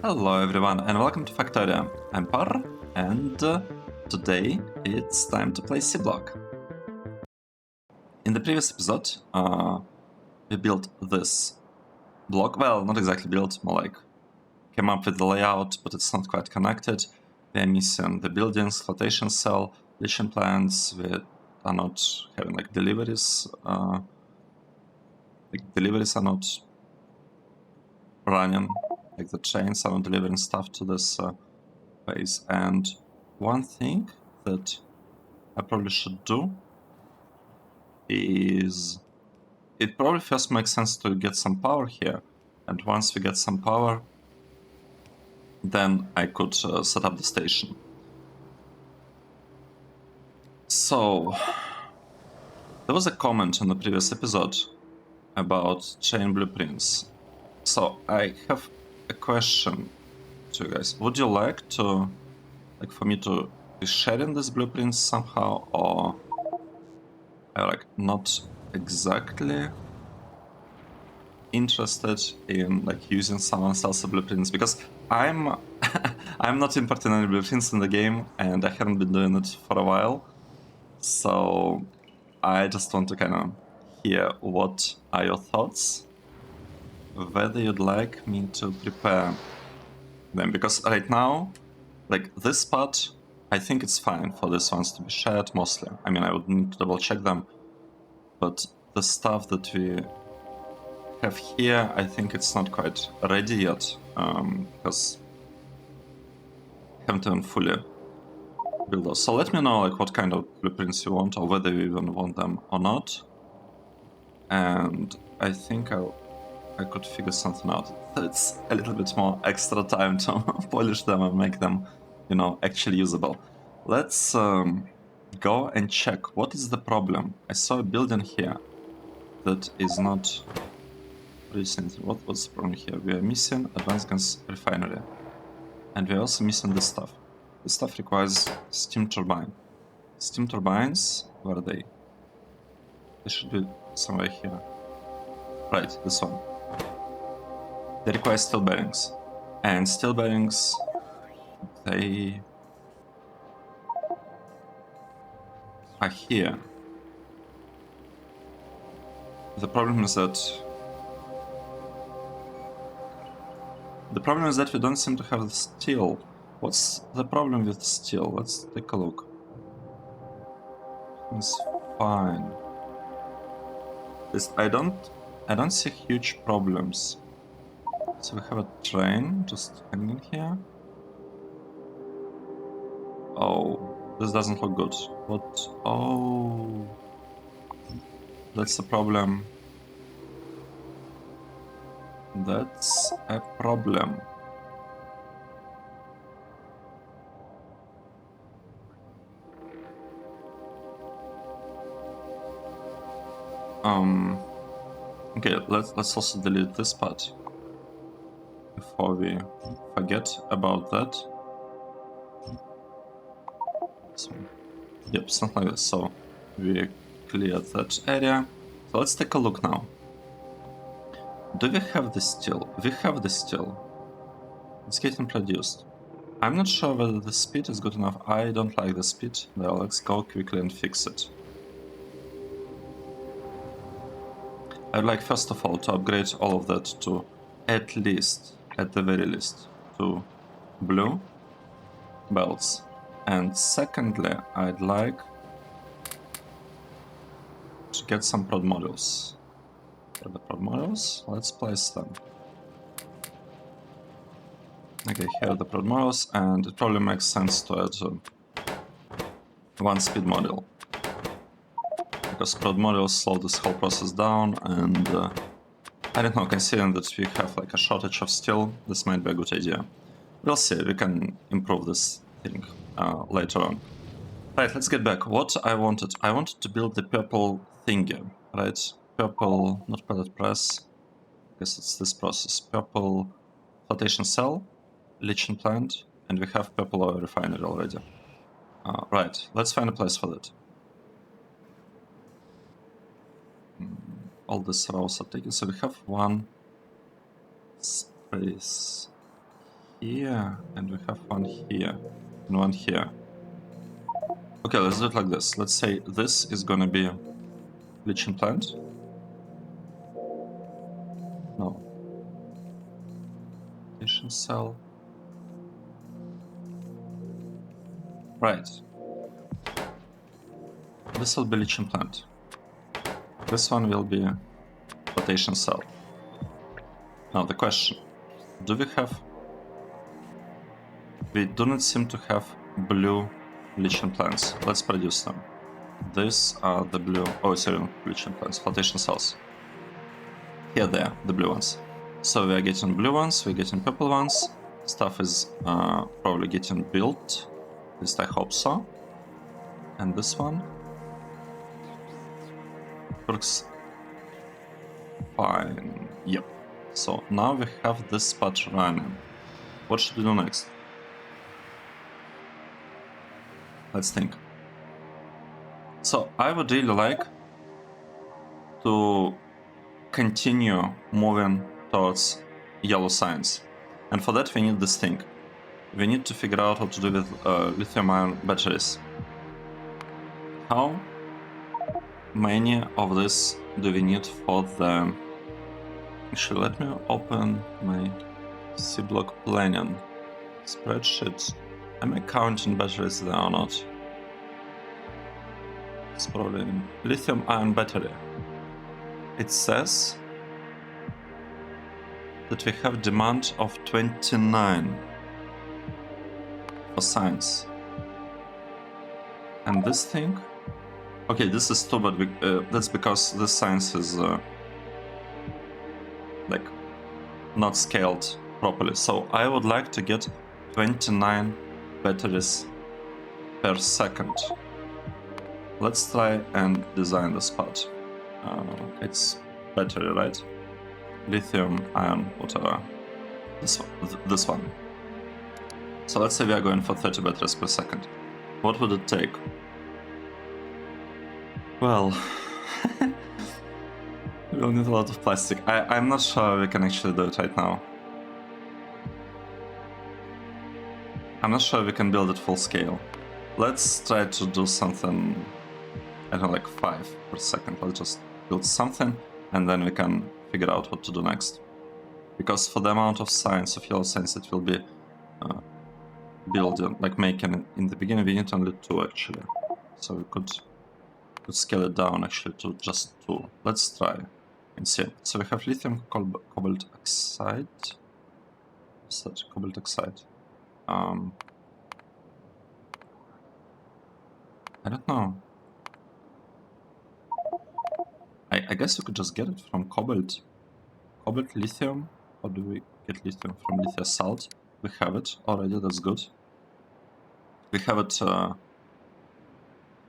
Hello everyone and welcome to Factorio. I'm Par and today it's time to play Seablock. In the previous episode we built this block, well not exactly built, more like came up with the layout but it's not quite connected. We are missing the buildings, flotation cell, leaching plants, we are not having like deliveries, deliveries are not running. Like the trains are not delivering stuff to this base. And one thing that I probably should do is it probably first makes sense to get some power here. And once we get some power, then I could set up the station. So there was a comment in the previous episode about chain blueprints. So I have a question to you guys. Would you like to, like, for me to be sharing these blueprints somehow, or like not exactly interested in like using someone else's blueprints? Because I'm I'm not importing any blueprints in the game and I haven't been doing it for a while. So I just want to kind of hear what are your thoughts, whether you'd like me to prepare them, because right now, like this part, I think it's fine for these ones to be shared mostly. I mean, I would need to double check them, but the stuff that we have here, I think it's not quite ready yet, because I haven't even fully built those. So let me know like what kind of blueprints you want, or whether you even want them or not. And I think I could figure something out. It's a little bit more extra time to polish them and make them, you know, actually usable. Let's go and check what is the problem. I saw a building here that is not recent. What's the problem here? We are missing advanced gas refinery, and we are also missing this stuff. This stuff requires steam turbine. Steam turbines, where are they? They should be somewhere here. Right, this one. They require steel bearings, and steel bearings, they are here. The problem is that we don't seem to have the steel. What's the problem with steel? Let's take a look. It's fine. I don't see huge problems. So we have a train just hanging here. Oh, this doesn't look good. What? Oh, that's the problem. That's a problem. Okay, let's also delete this part before we forget about that. So, yep, something like this. So we cleared that area. So let's take a look now. Do we have the steel? We have the steel. It's getting produced. I'm not sure whether the speed is good enough. I don't like the speed. Well, let's go quickly and fix it. I'd like first of all to upgrade all of that to at the very least, to blue belts. And secondly, I'd like to get some prod modules. The prod modules, let's place them. Okay, here are the prod modules, and it probably makes sense to add one speed module, because prod modules slow this whole process down, and I don't know, considering that we have like a shortage of steel, this might be a good idea. We'll see, we can improve this thing later on. Right, let's get back. What I wanted to build the purple thingy, right? Purple, not pellet press, I guess it's this process. Purple flotation cell, leaching plant, and we have purple oil refinery already. Right, let's find a place for that. All these rows are taken, so we have one space here, and we have one here, and one here. Okay, let's do it like this. Let's say this is gonna be lithium plant. No. Addition cell. Right. This will be lithium plant. This one will be rotation cell. Now the question, do we have... We do not seem to have blue lithium plants. Let's produce them. These are the blue... Oh, sorry, not lithium plants, flotation cells. Here they are, the blue ones. So we are getting blue ones, we're getting purple ones. Stuff is probably getting built. At least I hope so. And this one works fine. Yep. So now we have this spot running. What should we do next? Let's think. So I would really like to continue moving towards yellow signs. And for that we need this thing. We need to figure out what to do with lithium-ion batteries. How many of this do we need for the... Actually, let me open my Seablock planning spreadsheet. Am I counting batteries there or not? It's probably lithium-ion battery. It says that we have demand of 29 for science. And this thing... Okay, this is too bad, that's because this science is like not scaled properly. So I would like to get 29 batteries per second. Let's try and design this part. It's battery, right? Lithium, ion, whatever. This one. So let's say we are going for 30 batteries per second. What would it take? Well, we'll need a lot of plastic. I'm not sure we can actually do it right now. I'm not sure we can build it full scale. Let's try to do something, I don't know, like 5 per second. Let's just build something and then we can figure out what to do next. Because for the amount of science, of yellow science that will be building, like making in the beginning, we need only 2 actually. So we could scale it down actually to just 2. Let's try and see. So we have lithium cobalt oxide. What's that? Cobalt oxide. I don't know. I guess we could just get it from cobalt. Cobalt, lithium. Or do we get lithium from lithium salt? We have it already, that's good. We have it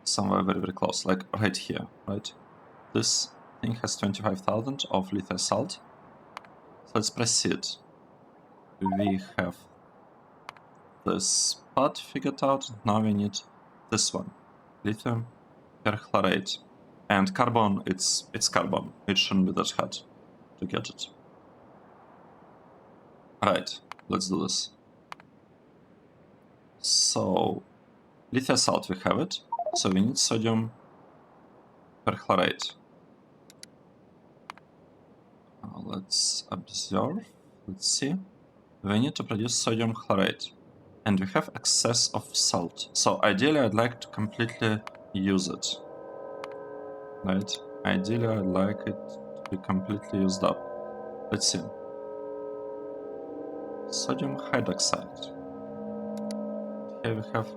somewhere very, very close, like right here, right? This thing has 25,000 of lithium salt. So let's proceed. We have this part figured out. Now we need this one, lithium perchlorate. And carbon, it's carbon. It shouldn't be that hard to get it. Alright, let's do this. So, lithium salt, we have it. So we need sodium perchlorate. Let's observe. Let's see. We need to produce sodium chlorate. And we have excess of salt. So ideally I'd like to completely use it. Right? Ideally I'd like it to be completely used up. Let's see. Sodium hydroxide. Here we have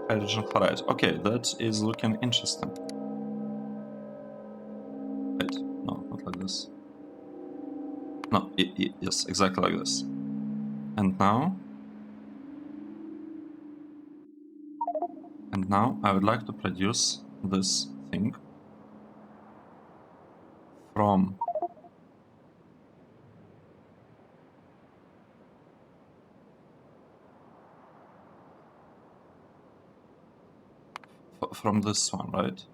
hydrogen chloride. Okay, that is looking interesting. Wait, no, not like this. No, yes, exactly like this. And now I would like to produce this thing from this one, right?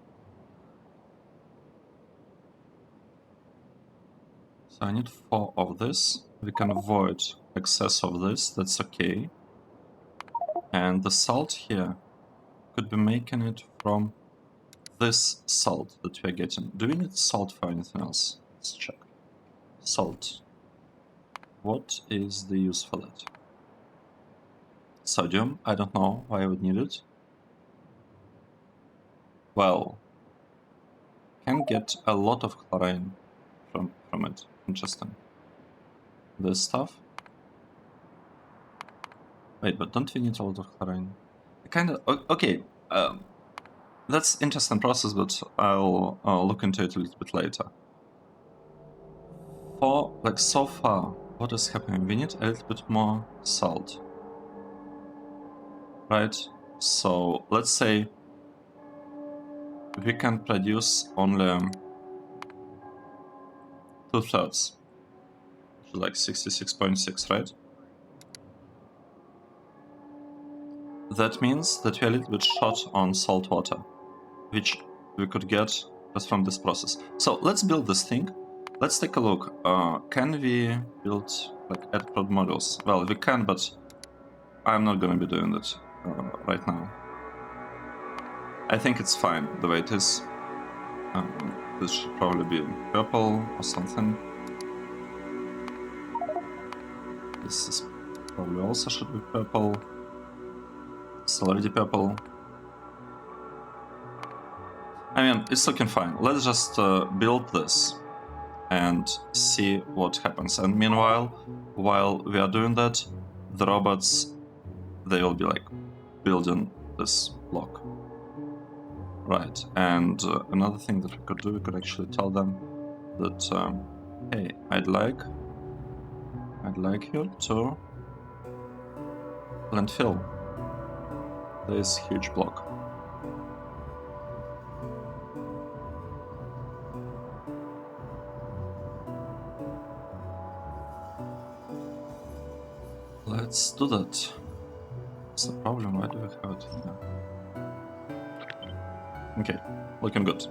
So I need 4 of this. we can avoid excess of this, that's okay. And the salt here could be making it from this salt that we are getting. Do we need salt for anything else? Let's check. Salt. What is the use for that? Sodium. I don't know why I would need it. Well, can get a lot of chlorine from it. Interesting. This stuff. Wait, but don't we need a lot of chlorine? Kind of. Okay. That's interesting process, but I'll look into it a little bit later. For like so far, what is happening? We need a little bit more salt, right? So let's say we can produce only 2/3, which is like 66.6, right? That means that we're a little bit short on salt water, which we could get just from this process. So let's build this thing. Let's take a look. Can we build like add prod modules? Well, we can, but I'm not going to be doing that right now. I think it's fine the way it is. This should probably be purple or something. This is probably also should be purple. It's already purple. I mean, it's looking fine. Let's just build this and see what happens. And meanwhile, while we are doing that, the robots, they will be like building this block. Right, and another thing that we could do, we could actually tell them that, hey, I'd like you to landfill this huge block. Let's do that. What's the problem? Why do I have it here? Okay, looking good.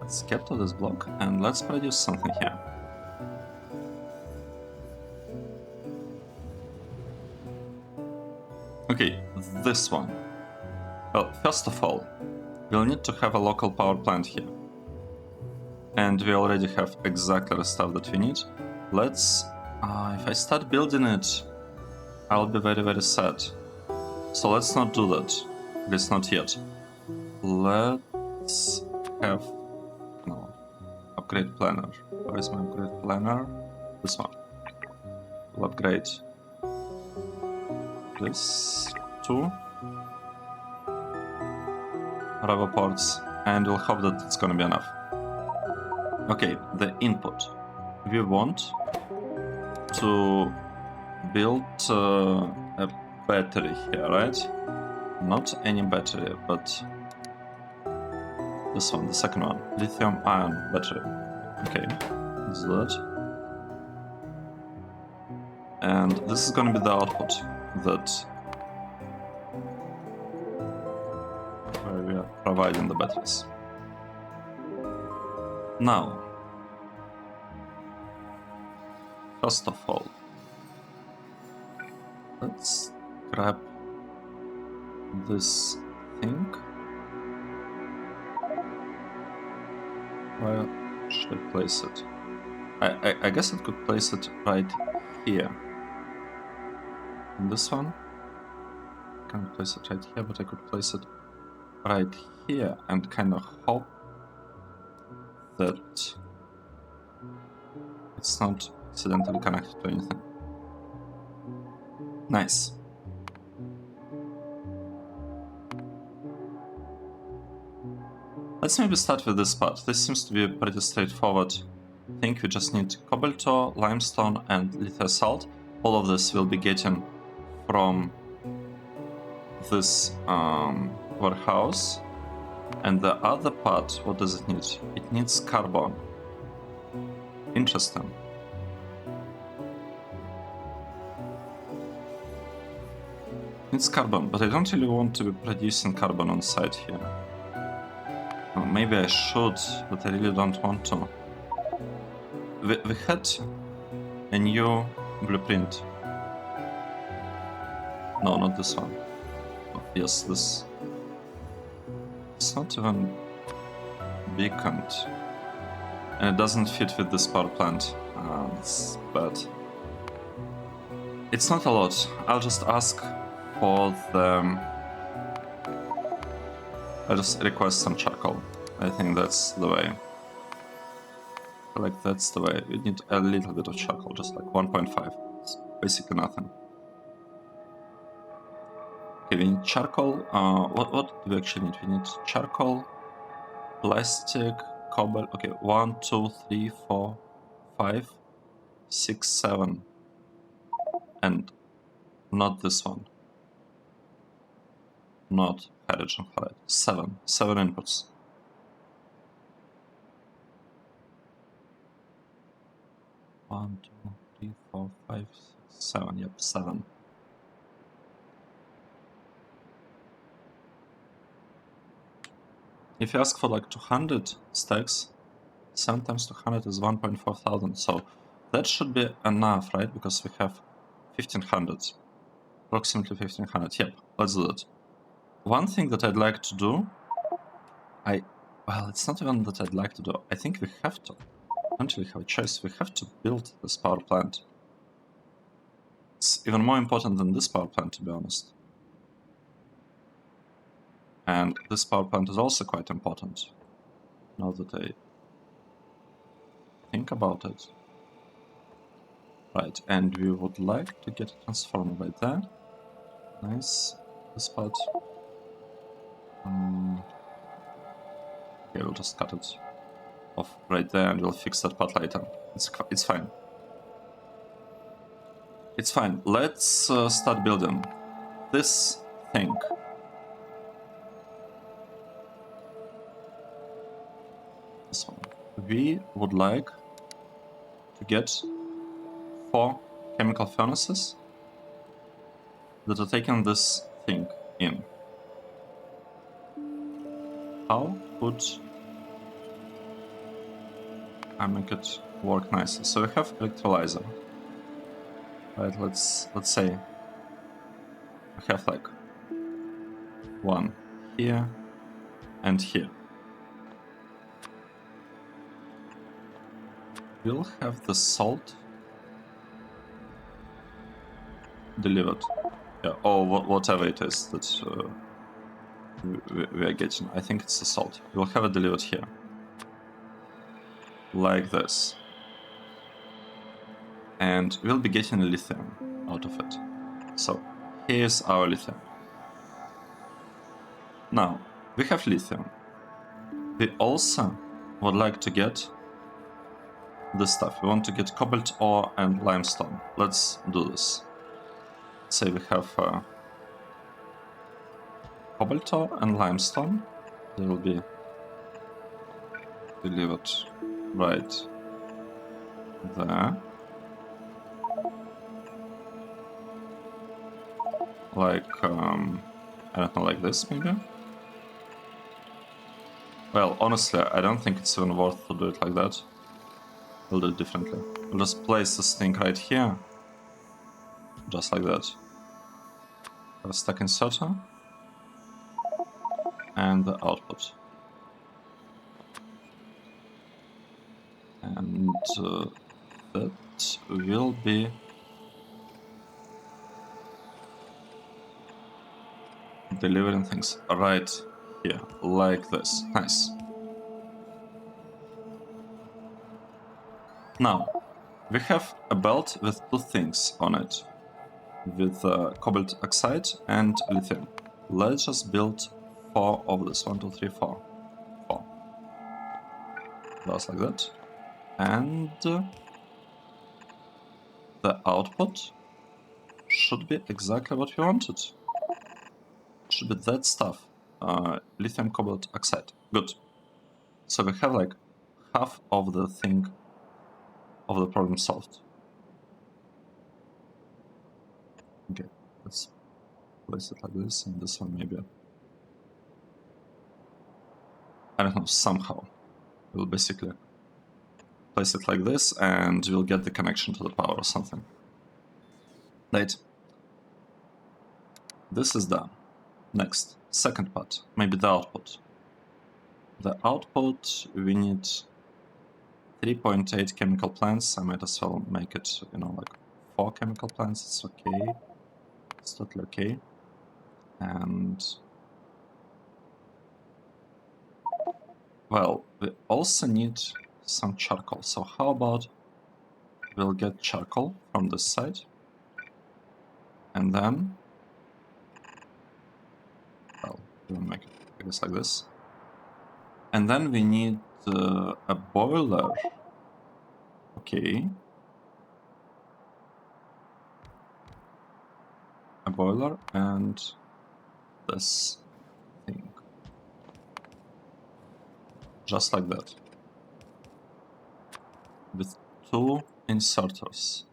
Let's get to this block and let's produce something here. Okay, this one. Well, first of all, we'll need to have a local power plant here. And we already have exactly the stuff that we need. Let's... if I start building it, I'll be very, very sad. So let's not do that. At least not yet. Let's have... no. Upgrade planner. Where is my upgrade planner? This one. We'll upgrade this to rubber ports, and we'll hope that it's gonna be enough. Okay, the input. We want to build a battery here, right? Not any battery, but this one, the second one. Lithium-ion battery. Okay, let's do that. And this is gonna be the output that where we are providing the batteries. Now, first of all, let's grab this thing. Where should I place it? I guess I could place it right here. And this one? I can't place it right here, but I could place it right here and kind of hope that it's not accidentally connected to anything. Nice. Let's maybe start with this part. This seems to be a pretty straightforward thing. We just need cobalt, limestone, and lithium salt. All of this will be getting from this warehouse. And the other part, what does it need? It needs carbon. Interesting. It needs carbon, but I don't really want to be producing carbon on site here. Maybe I should, but I really don't want to. we had a new blueprint. No, not this one. Oh, yes, this. It's not even beaconed. And it doesn't fit with this power plant. It's bad. It's not a lot. I'll just ask for the... I'll just request some charcoal. I think that's the way. Like, that's the way. We need a little bit of charcoal, just like 1.5. It's basically nothing. Okay, we need charcoal. What do we actually need? We need charcoal, plastic, cobalt. Okay, 1, 2, 3, 4, 5, 6, 7. And not this one. Not hydrogen chloride. 7. 7 inputs. One, 2, 3, 4, 5, 6, 7. Yep, 7. If you ask for like 200 stacks, 7 times 200 is 1.4 thousand. So that should be enough, right? Because we have 1500. Approximately 1500. Yep, let's do that. One thing that I'd like to do, well, it's not even that I'd like to do. I think we have to. Don't really have a choice. We have to build this power plant. It's even more important than this power plant, to be honest. And this power plant is also quite important, now that I think about it. Right, and we would like to get a transformer right there. Nice. This part. Okay, we'll just cut it off right there and we'll fix that part later. It's fine. It's fine. Let's start building this thing. This one. We would like to get 4 chemical furnaces that are taking this thing in. How would I make it work nicely? So we have electrolyzer. Right, let's say we have like 1 here and here. We'll have the salt delivered. Yeah, or whatever it is that we are getting. I think it's the salt. We'll have it delivered here. Like this. And we'll be getting lithium out of it. So here's our lithium. Now, we have lithium. We also would like to get this stuff. We want to get cobalt ore and limestone. Let's do this. Say we have cobalt ore and limestone. They will be delivered right there. Like, I don't know, like this maybe? Well, honestly, I don't think it's even worth to do it like that. We'll do it differently. We'll just place this thing right here. Just like that. A stack inserter. And the output. And that will be delivering things right here, like this. Nice. Now, we have a belt with 2 things on it, with cobalt oxide and lithium. Let's just build 4 of this. 1, 2, 3, 4. 4. Just like that. And the output should be exactly what we wanted. It should be that stuff. Lithium cobalt oxide. Good. So we have like half of the thing of the problem solved. Okay, let's place it like this, and this one maybe. I don't know, somehow. We'll basically place it like this, and we'll get the connection to the power or something. Right. This is done. Next, second part, maybe the output. The output, we need 3.8 chemical plants. I might as well make it, you know, like 4 chemical plants. It's okay. It's totally okay. And well, we also need some charcoal. So how about we'll get charcoal from this side, and then, well, we'll make it, I guess, like this. And then we need a boiler. Okay. A boiler and this thing. Just like that. With 2 inserters.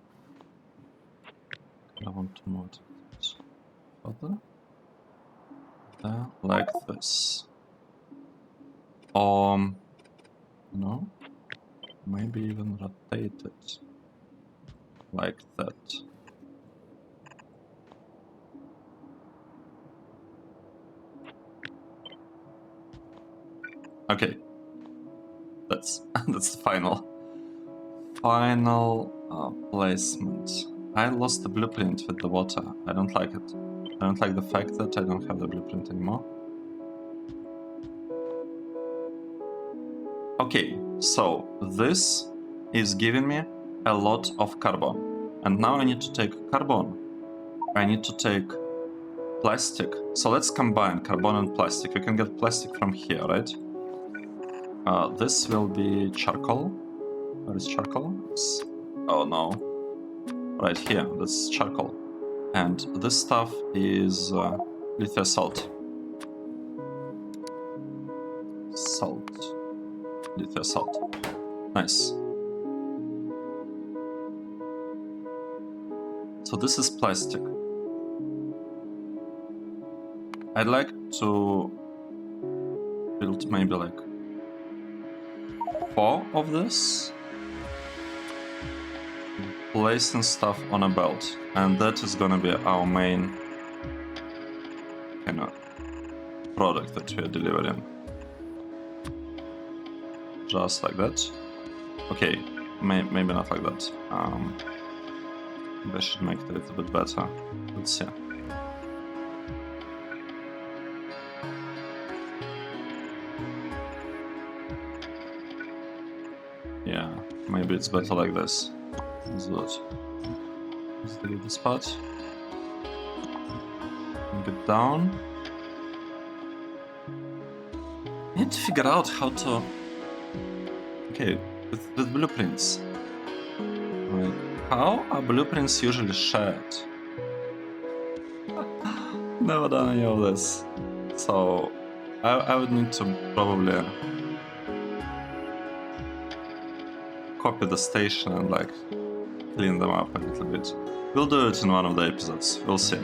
I want to move it further. There, like this. No, maybe even rotate it like that. Okay, that's that's the final placement. I lost the blueprint with the water. I don't like it. I don't like the fact that I don't have the blueprint anymore. Okay, so this is giving me a lot of carbon. And now I need to take carbon. I need to take plastic. So let's combine carbon and plastic. You can get plastic from here, right? This will be charcoal. Where is charcoal? Oh no. Right here, that's charcoal. And this stuff is lithium salt. Lithium salt. Nice. So this is plastic. I'd like to build maybe like 4 of this. Placing stuff on a belt, and that is gonna be our main kind of product that we are delivering. Just like that. Okay, maybe not like that. Maybe I should make it a little bit better. Let's see. Yeah, maybe it's better like this. Let's do it. Let's delete this part. Get down. I need to figure out how to... Okay, with blueprints. Like, how are blueprints usually shared? Never done any of this. So, I would need to probably copy the station and like clean them up a little bit. We'll do it in one of the episodes, we'll see.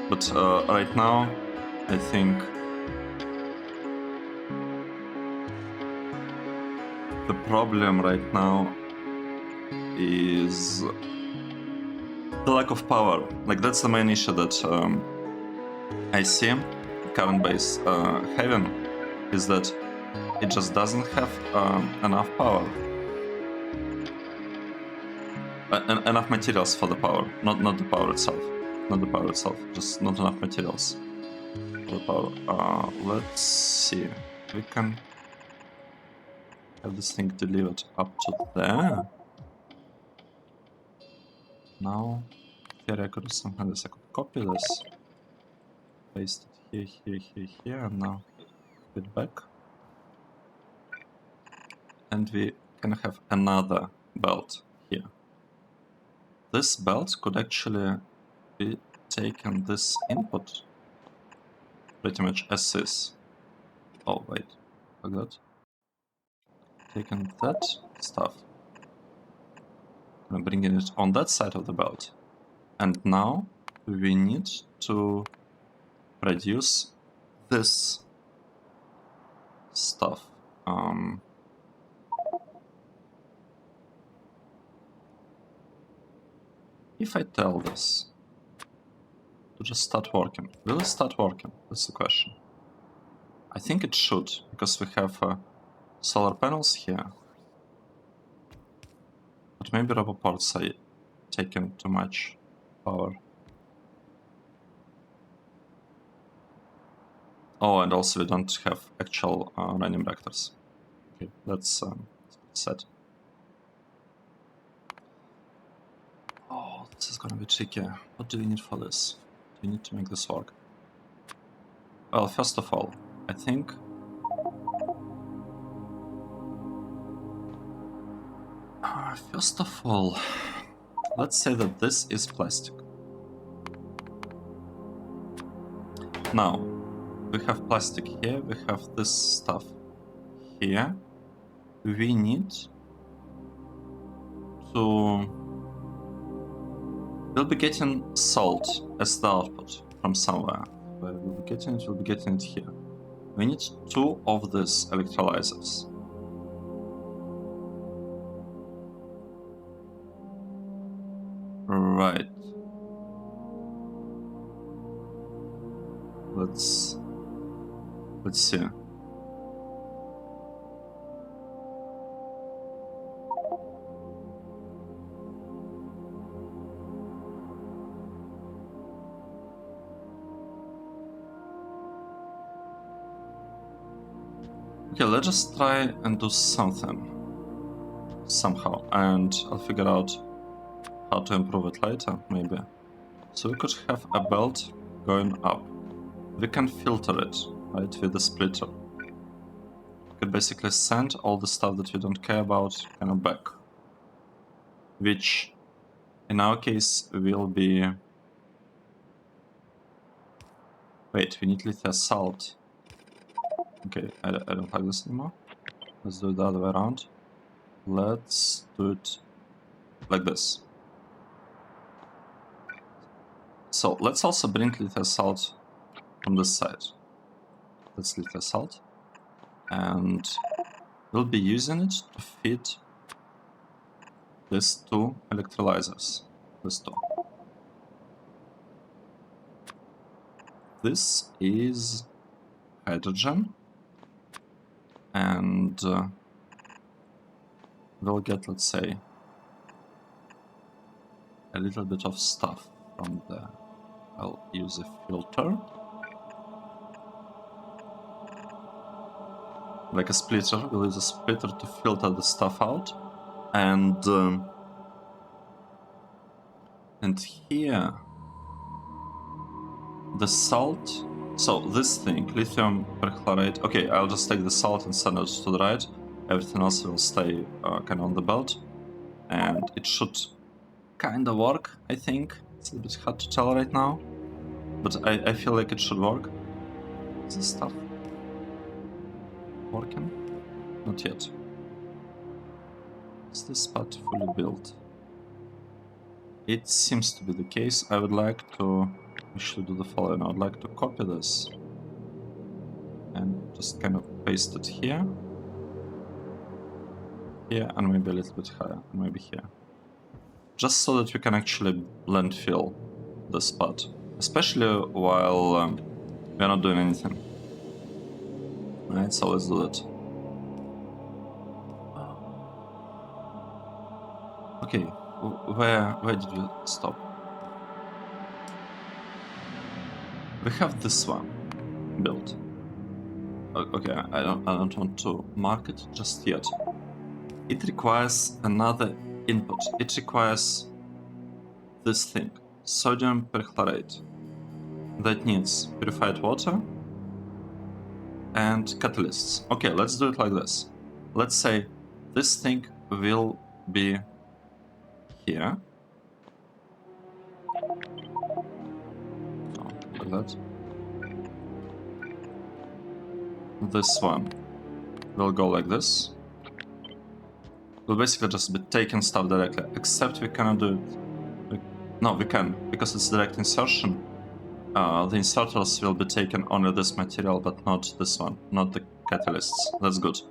But right now, I think the problem right now is the lack of power. Like, that's the main issue that I see current base having, is that it just doesn't have enough power. Enough materials for the power, not the power itself. Not the power itself, just not enough materials for the power. Let's see. We can have this thing delivered up to there. Now, here I could do something like this. I could copy this, paste it here, and now put it back. And we can have another belt here. This belt could actually be taken this input pretty much as is. Oh wait, like that. Taking that stuff and bringing it on that side of the belt. And now we need to produce this stuff. if I tell this to just start working, will it start working? That's the question. I think it should, because we have solar panels here. But maybe RoboPorts are taking too much power. Oh, and also we don't have actual running reactors. Okay, that's sad. Oh, this is gonna be tricky. What do we need for this? Do we need to make this work? Well, first of all, I think first of all, let's say that this is plastic. Now, we have plastic here, we have this stuff here. We need to... We'll be getting salt as the output from somewhere. Where we'll be getting it, we'll be getting it here. We need 2 of these electrolyzers. Right. Let's see. Okay, let's just try and do something somehow, and I'll figure out how to improve it later, maybe. So we could have a belt going up. We can filter it, right, with the splitter. We could basically send all the stuff that we don't care about kind of back. Which, in our case, will be... Wait, we need lithium salt. Okay, I don't like this anymore. Let's do it the other way around. Let's do it like this. So let's also bring lithium salt from this side. That's lithium salt. And we'll be using it to feed these 2 electrolyzers. These 2. This is hydrogen. And we'll get, let's say, a little bit of stuff from there. I'll use a filter. Like a splitter, we'll use a splitter to filter the stuff out. And here, the salt, so this thing, lithium perchlorate, okay, I'll just take the salt and send it to the right. Everything else will stay kind of on the belt. And it should kind of work, I think. It's a bit hard to tell right now, but I feel like it should work. Is this stuff working? Not yet. Is this part fully built? It seems to be the case. I would like to actually do the following. I would like to copy this and just kind of paste it here. Here, and maybe a little bit higher, and maybe here. Just so that we can actually landfill this part, especially while we're not doing anything. Alright, so let's do that. Okay, where did we stop? We have this one built. Okay, I don't want to mark it just yet. It requires another input. It requires this thing, sodium perchlorate, that needs purified water and catalysts. Okay, let's do it like this. Let's say this thing will be here. Oh, like that. This one will go like this. We'll basically just be taking stuff directly, except we cannot do it. No, we can, because it's direct insertion. The inserters will be taking only this material, but not this one, not the catalysts. That's good.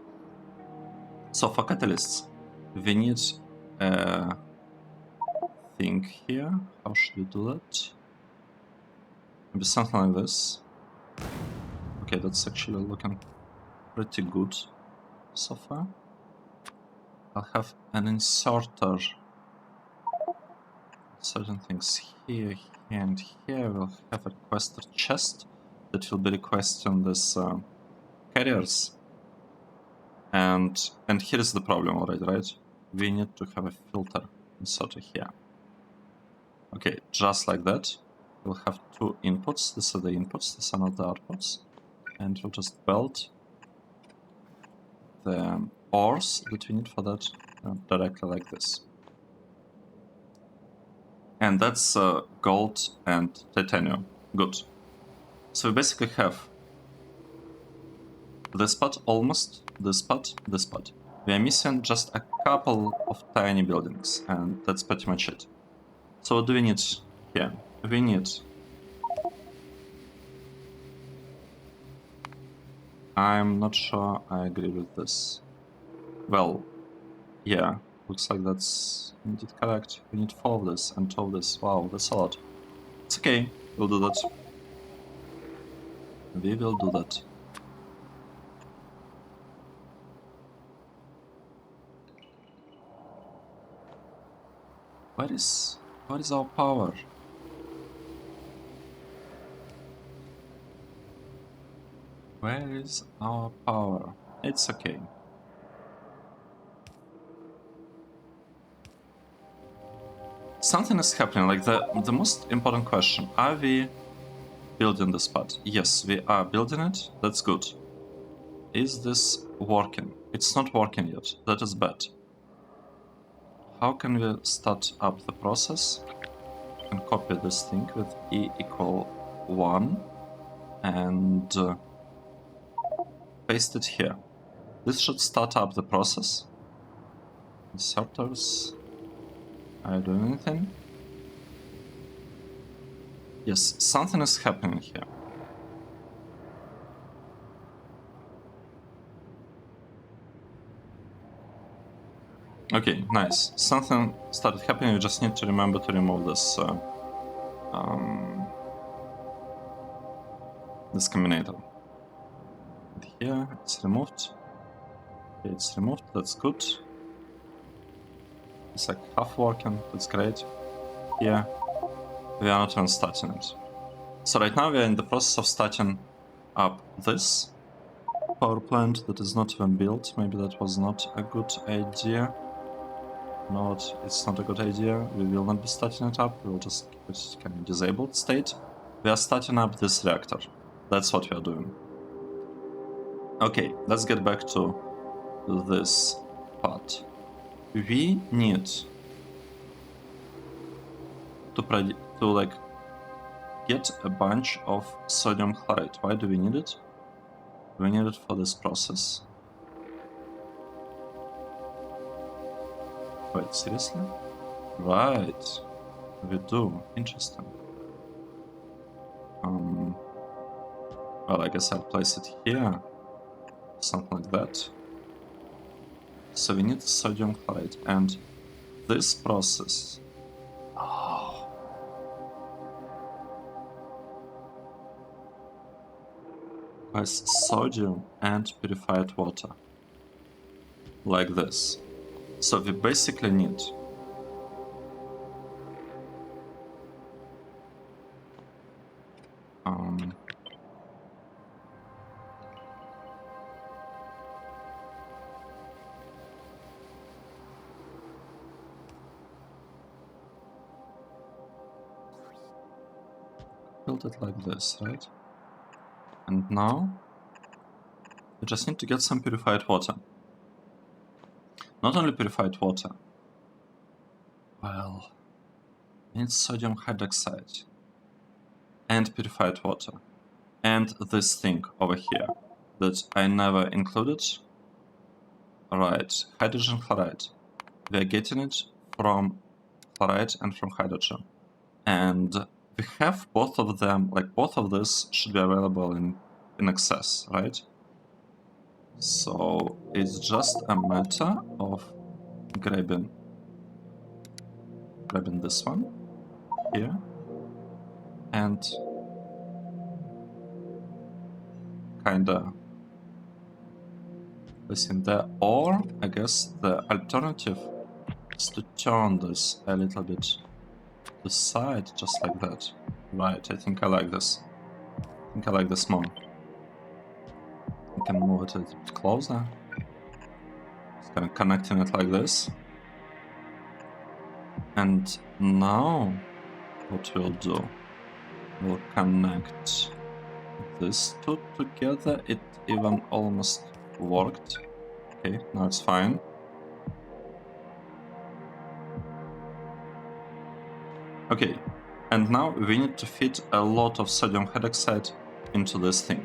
So for catalysts, we need a think here. How should we do that? Maybe something like this. Okay, that's actually looking pretty good so far. I'll have an inserter. Certain things here, here, and here. We'll have a requester chest that will be requesting this carriers. And here is the problem already, right? We need to have a filter inserted here. Okay, just like that. We'll have two inputs. These are the inputs, these are not the outputs. And we'll just build the ores that we need for that directly like this. And that's gold and titanium. Good. So we basically have this part almost, this part, this part. We are missing just a couple of tiny buildings, and that's pretty much it. So what do we need here? We need... I'm not sure I agree with this. Well, yeah, looks like that's indeed correct. We need 4 of this and 2 of this. Wow, that's a lot. It's okay, we'll do that. We will do that. What is our power? Where is our power? It's okay. Something is happening, like the most important question. Are we building this part? Yes, we are building it. That's good. Is this working? It's not working yet. That is bad. How can we start up the process? We can copy this thing with e equal 1 and paste it here. This should start up the process. Inserters. Are you doing anything? Yes, something is happening here. Okay, nice. Something started happening. We just need to remember to remove this this combinator. And here it's removed. Okay, it's removed. That's good. It's like half working. That's great. Here we are not even starting it. So right now we are in the process of starting up this power plant that is not even built. Maybe that was not a good idea. No, it's not a good idea. We will not be starting it up. We will just keep it kind of disabled state. We are starting up this reactor. That's what we are doing. Okay, let's get back to this part. We need to like get a bunch of sodium chloride. Why do we need it? We need it for this process. Wait, seriously? Right. We do. Interesting. Well, I guess I'll place it here. Something like that. So we need sodium chloride. And this process... Oh. Has sodium and purified water. Like this. So we basically need build it like this, right? And now we just need to get some purified water. Not only purified water. Well, we need sodium hydroxide and purified water. And this thing over here that I never included. Right, hydrogen chloride. We are getting it from chloride and from hydrogen. And we have both of them, like both of this should be available in excess, right? So it's just a matter of grabbing grabbing this one here and kinda placing there. Or I guess the alternative is to turn this a little bit to the side, just like that. Right, I think I like this. I think I like this more. I can move it a little bit closer. Just kind of connecting it like this. And now what we'll do, we'll connect these two together. It even almost worked. Okay, now it's fine. Okay, and now we need to fit a lot of sodium hydroxide into this thing.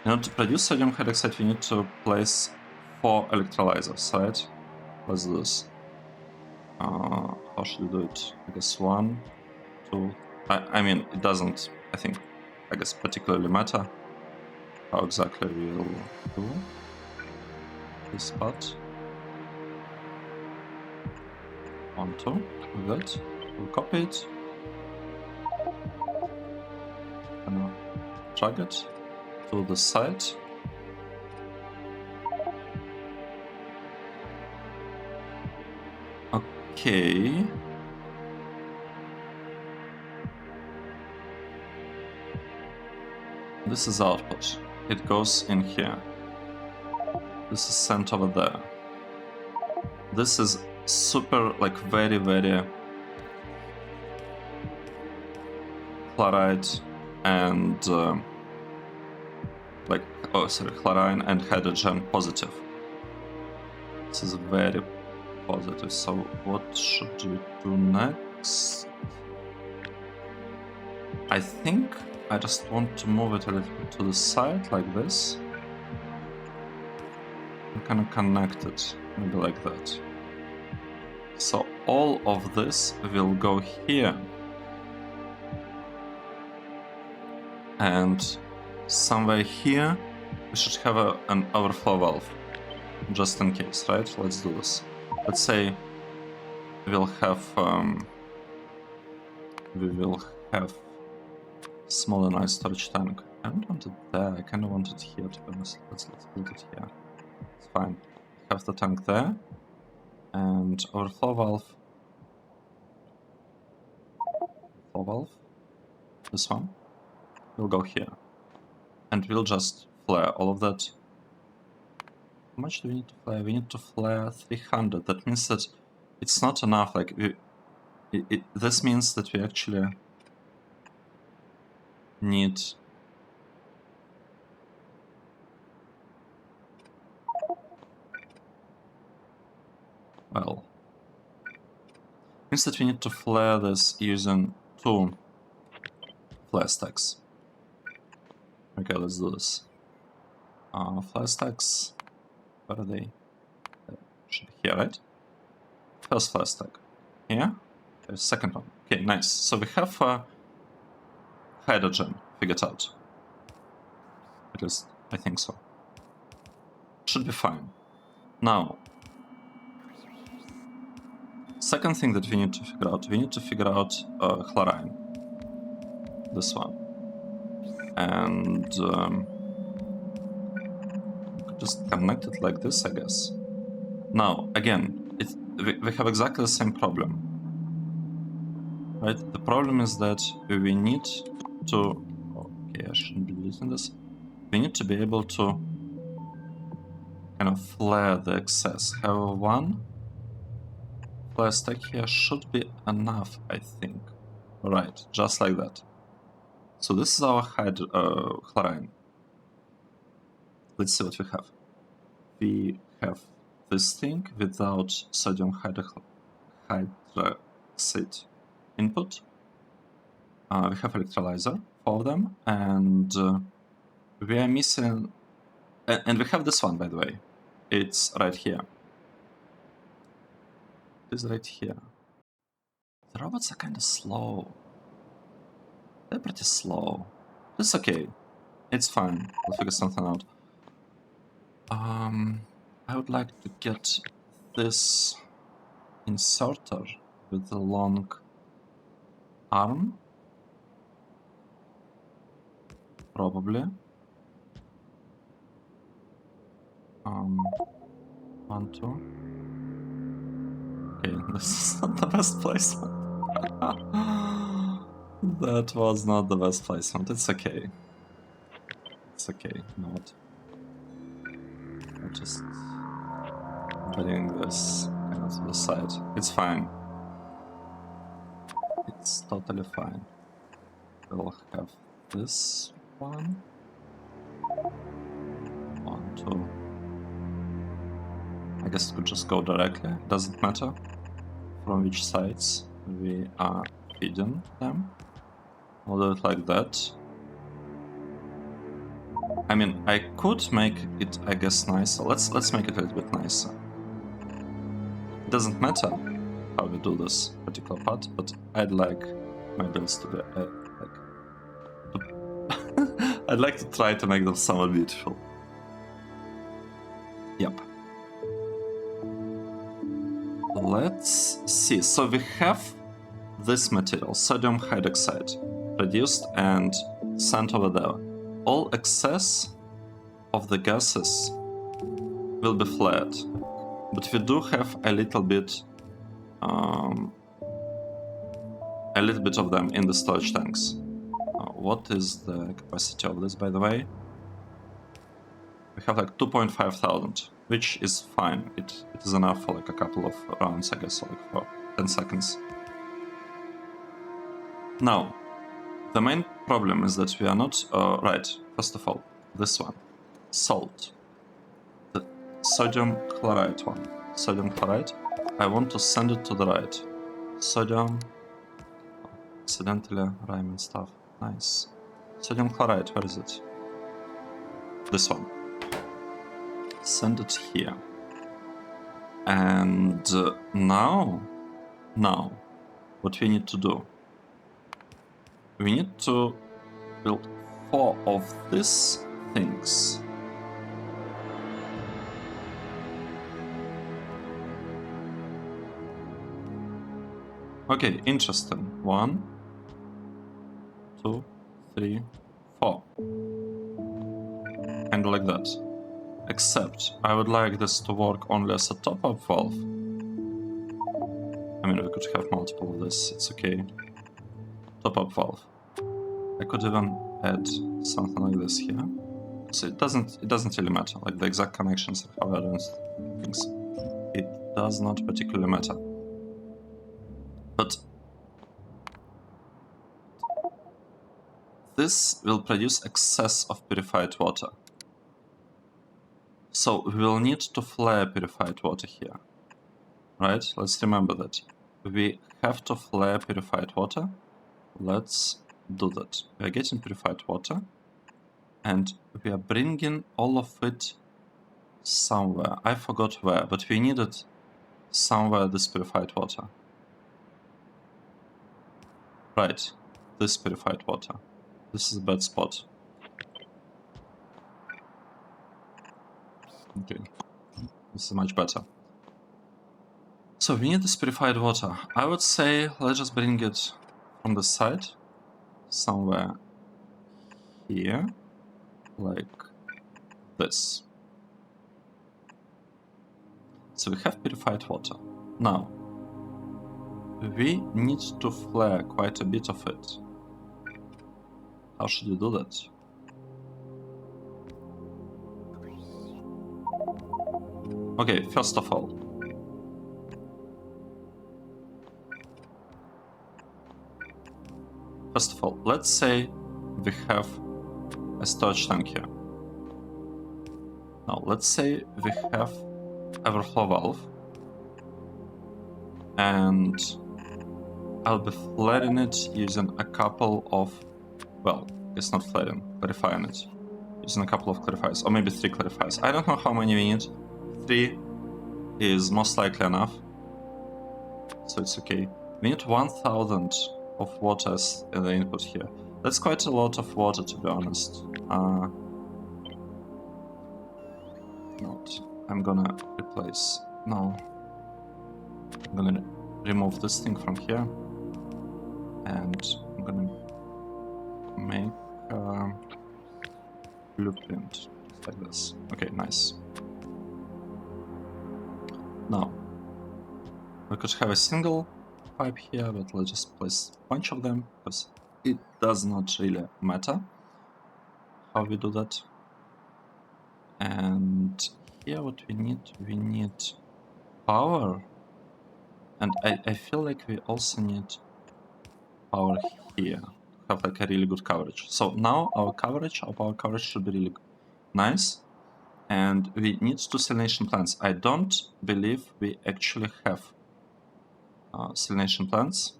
In order to produce sodium hydroxide, we need to place 4 electrolyzers, right? Let's do this. How should we do it? I guess 1, 2. I mean, it doesn't, I guess, particularly matter how exactly we will do this part. 1, 2, good. We'll copy it. And drag it to the side. Okay. This is output. It goes in here. This is sent over there. This is super, like, very, very chloride and chlorine and hydrogen positive. This is very positive. So what should we do next? I think I just want to move it a little bit to the side like this. And kind of connect it, maybe like that. So all of this will go here. And somewhere here, we should have an overflow valve, just in case, right? Let's do this. Let's say we'll have smaller nice storage tank. I don't want it there. I kind of want it here, to be honest. Let's build it here. It's fine. Have the tank there, and overflow valve. Overflow valve. This one will go here, and we'll just flare all of that. How much do we need to flare? We need to flare 300. That means that it's not enough. Like this means that we actually need means that we need to flare this using 2 flare stacks. Okay, let's do this. Flare stacks, where are they? Should be here, right? First flare stack. Here? There's second one. Okay, nice. So we have hydrogen figured out. At least, I think so. Should be fine. Now, second thing that we need to figure out, chlorine. This one. And we could just connect it like this, I guess. Now, again, we have exactly the same problem. Right? The problem is that we need to... Okay, I shouldn't be using this. We need to be able to kind of flare the excess. However, 1 flare stack here should be enough, I think. Right, just like that. So this is our chlorine. Let's see what we have. We have this thing without sodium hydroxide input. We have electrolyzer, 4 of them, and we are missing... And we have this one, by the way. It's right here. It is right here. The robots are kind of slow. They're pretty slow. It's okay. It's fine. We'll figure something out. I would like to get this inserter with a long arm? Probably. 1, 2. Okay, this is not the best placement. That was not the best placement. It's okay. It's okay. You know what? I'll just bring this kind of to the side. It's fine. It's totally fine. We'll have this one. 1, 2. I guess it could just go directly. It doesn't matter from which sides we are feeding them. We'll do it like that. I mean, I could make it, I guess, nicer. Let's make it a little bit nicer. It doesn't matter how we do this particular part, but I'd like my builds to be I'd like to try to make them somewhat beautiful. Yep. Let's see. So we have this material, sodium hydroxide, produced and sent over there. All excess of the gases will be flared, but we do have a little bit of them in the storage tanks. What is the capacity of this, by the way? We have like 2,500, which is fine. It is enough for like a couple of rounds, I guess, like for 10 seconds. Now, the main problem is that we are not... right, first of all, this one. Salt. The sodium chloride one. Sodium chloride. I want to send it to the right. Sodium... accidentally rhyming stuff. Nice. Sodium chloride, where is it? This one. Send it here. And now, what we need to do? We need to build 4 of these things. Okay, interesting. 1, 2, 3, 4. And like that. Except, I would like this to work only as a top-up valve. I mean, we could have multiple of this, it's okay. Top-up valve. I could even add something like this here. So it doesn't really matter, like the exact connections of how I do things. It does not particularly matter. But this will produce excess of purified water. So we will need to flare purified water here. Right? Let's remember that. We have to flare purified water. Let's do that. We are getting purified water. And we are bringing all of it somewhere. I forgot where, but we needed somewhere this purified water. Right. This purified water. This is a bad spot. Okay. This is much better. So we need this purified water. I would say let's just bring it from the side. Somewhere here. Like this. So we have purified water. Now, we need to flare quite a bit of it. How should we do that? Okay, first of all, let's say we have a storage tank here. Now, let's say we have overflow valve, and I'll be flaring it using a couple of, well, it's not flaring, clarifying it, using a couple of clarifiers, or maybe 3 clarifiers. I don't know how many we need. 3 is most likely enough, so it's okay. We need 1000 of water as the input here. That's quite a lot of water, to be honest. Not. I'm gonna replace. No. I'm gonna remove this thing from here, and I'm gonna make a blueprint like this. Okay, nice. Now, we could have a single pipe here, but let's just place a bunch of them, because it does not really matter how we do that. And here what we need power. And I feel like we also need power here to have like a really good coverage. So now our coverage should be really nice. And we need 2 salination plants. I don't believe we actually have salination plants.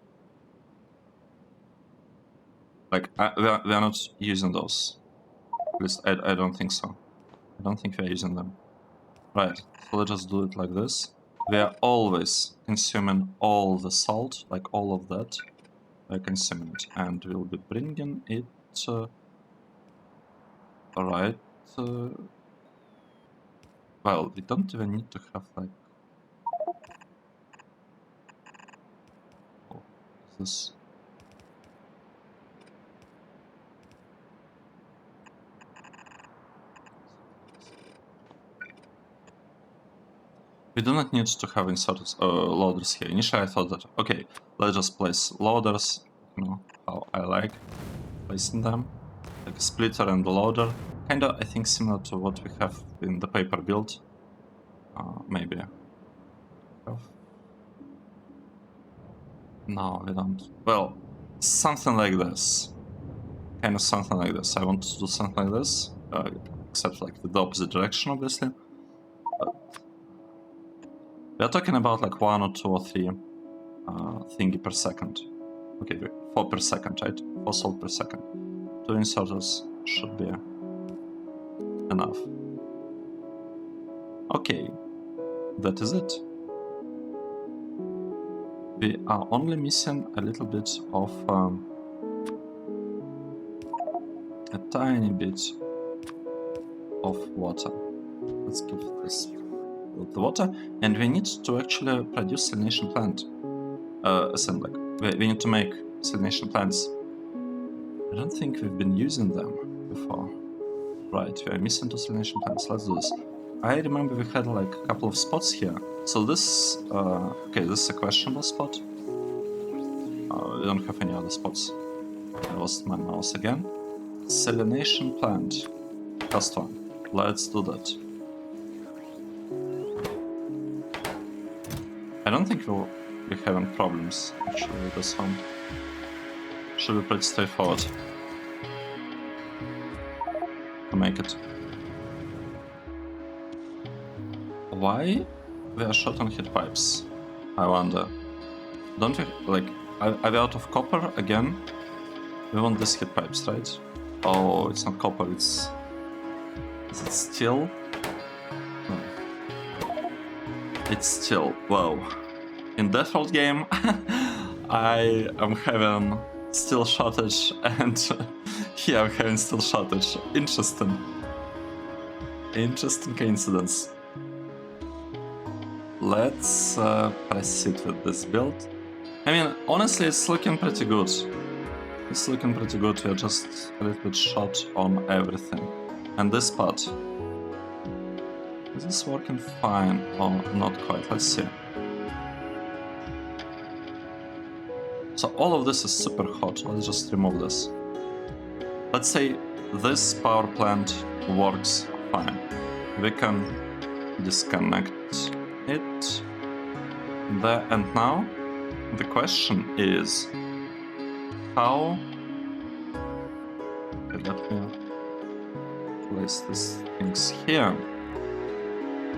Like, we are not using those. At least I don't think so. I don't think we are using them. Right, so let's just do it like this. We are always consuming all the salt, like all of that. We're consuming it, and we'll be bringing it right. Well, we don't even need to have like. Oh, this. We do not need to have inserted loaders here. Initially I thought that, okay, let's just place loaders, you know, how I like placing them. Like a splitter and a loader. Kinda, I think, similar to what we have in the paper build. Maybe. No, we don't. Well, something like this. Kind of something like this. I want to do something like this. Except like the opposite direction, obviously. But we are talking about like 1 or 2 or 3 thingy per second. Okay, 4 per second, right? 4 salt per second. 2 inserters should be enough. Okay, that is it. We are only missing a little bit of a tiny bit of water. Let's give this the water, and we need to actually produce salination plant. Assembly. We need to make salination plants. I don't think we've been using them before. Right, we are missing 2 salination plants. Let's do this. I remember we had like a couple of spots here. So this, okay, this is a questionable spot. We don't have any other spots. I lost my mouse again. Salination plant. First one. Let's do that. I don't think we'll be having problems actually with this one. Should be pretty straightforward to make it. Why we are short on heat pipes? I wonder. Don't we, like, are we out of copper again? We want these heat pipes, right? Oh, it's not copper, it's... Is it steel? No. It's steel. Wow. In Default game, I am having steel shortage, and here I'm having steel shortage. Interesting. Interesting coincidence. Let's proceed with this build. I mean, honestly, it's looking pretty good. It's looking pretty good. We're just a little bit short on everything. And this part. Is this working fine or not quite? Let's see. So all of this is super hot. Let's just remove this. Let's say this power plant works fine. We can disconnect it there, and now the question is how... Okay, let me place these things here.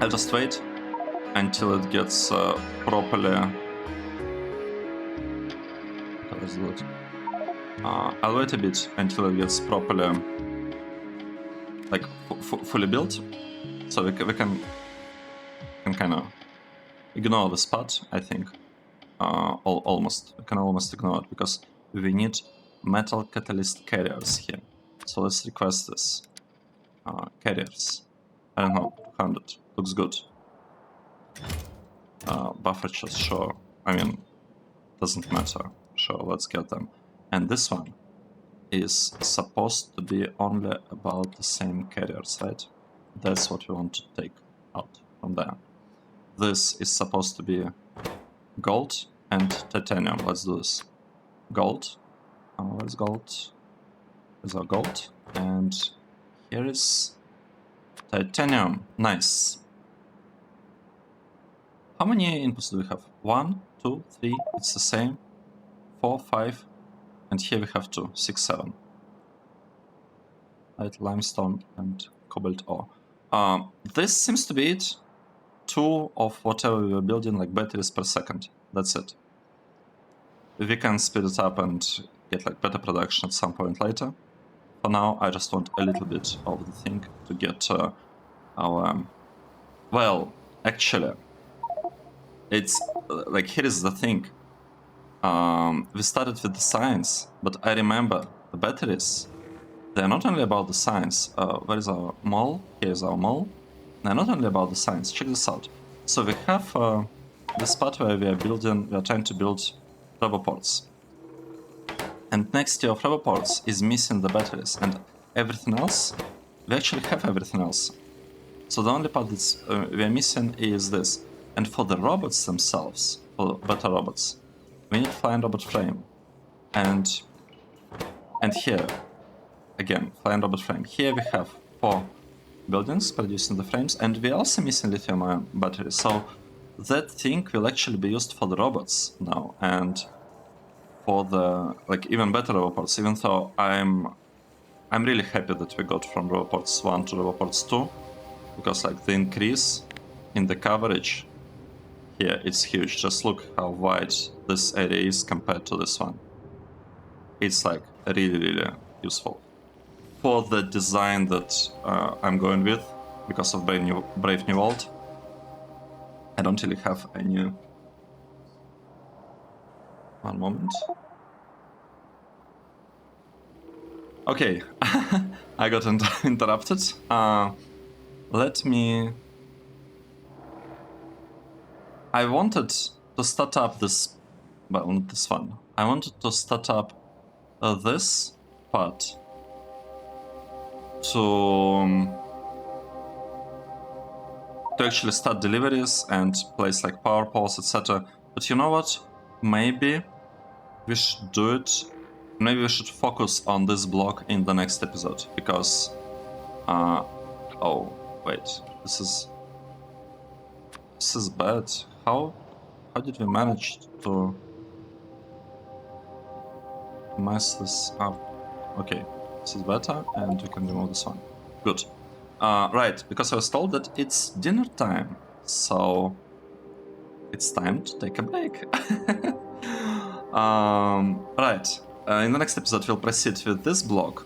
I'll just wait until it gets properly... Let's do it. I'll wait a bit until it gets properly like fully built, so we can kind of ignore this part. I think almost we can almost ignore it because we need metal catalyst carriers here. So let's request this carriers. I don't know, 100 looks good. buffer chests, sure. I mean, doesn't matter. Sure, let's get them. And this one is supposed to be only about the same carriers, right? That's what we want to take out from there. This is supposed to be gold and titanium. Let's do this. Gold. Where's gold? Here's our gold. And here is titanium. Nice. How many inputs do we have? 1, 2, 3. It's the same. 4, 5. And here we have 2. 6, 7. Right, limestone and cobalt ore. This seems to be it. 2 of whatever we were building, like batteries per second. That's it. We can speed it up and get like better production at some point later. For now, I just want a little bit of the thing to get our... well, actually, it's like, here is the thing. We started with the science, but I remember the batteries. They're not only about the science. Where is our mall? Here's our mall. They're not only about the science. Check this out. So we have this part where we are trying to build roboports. And next tier of roboports is missing the batteries, and everything else, we actually have everything else. So the only part that's we are missing is this. And for the robots themselves, for better robots, we need flying robot frame. And here, again, flying robot frame. Here we have 4 buildings producing the frames, and we're also missing lithium-ion batteries. So that thing will actually be used for the robots now, and for the like even better roboports. Even though I'm really happy that we got from roboports 1 to roboports 2, because like the increase in the coverage here, it's huge. Just look how wide this area is compared to this one. It's like really useful. For the design that I'm going with, because of Brave New World, I don't really have any... One moment. Okay, I got interrupted. Let me... I wanted to start up this... well, not this one. I wanted to start up this part to actually start deliveries and place like power poles, etc. But you know what? Maybe we should do it. Maybe we should focus on this block in the next episode, because oh wait, this is bad. How did we manage to mess this up? Okay, this is better, and we can remove this one. Good. Right, because I was told that it's dinner time, so it's time to take a break. Right, in the next episode we'll proceed with this block,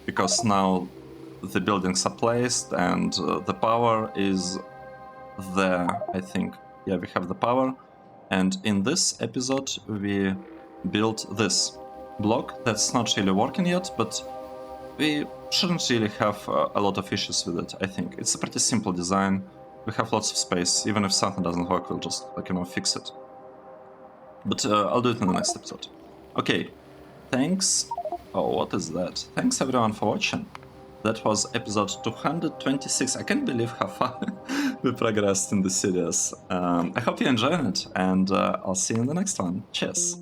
because now the buildings are placed and the power is there, I think. Yeah, we have the power, and in this episode we built this block that's not really working yet, but we shouldn't really have a lot of issues with it, I think. It's a pretty simple design. We have lots of space. Even if something doesn't work, we'll just, like, you know, fix it. But I'll do it in the next episode. Okay, thanks. Oh, what is that? Thanks everyone for watching. That was episode 226. I can't believe how far we progressed in the series. I hope you enjoyed it, and I'll see you in the next one. Cheers.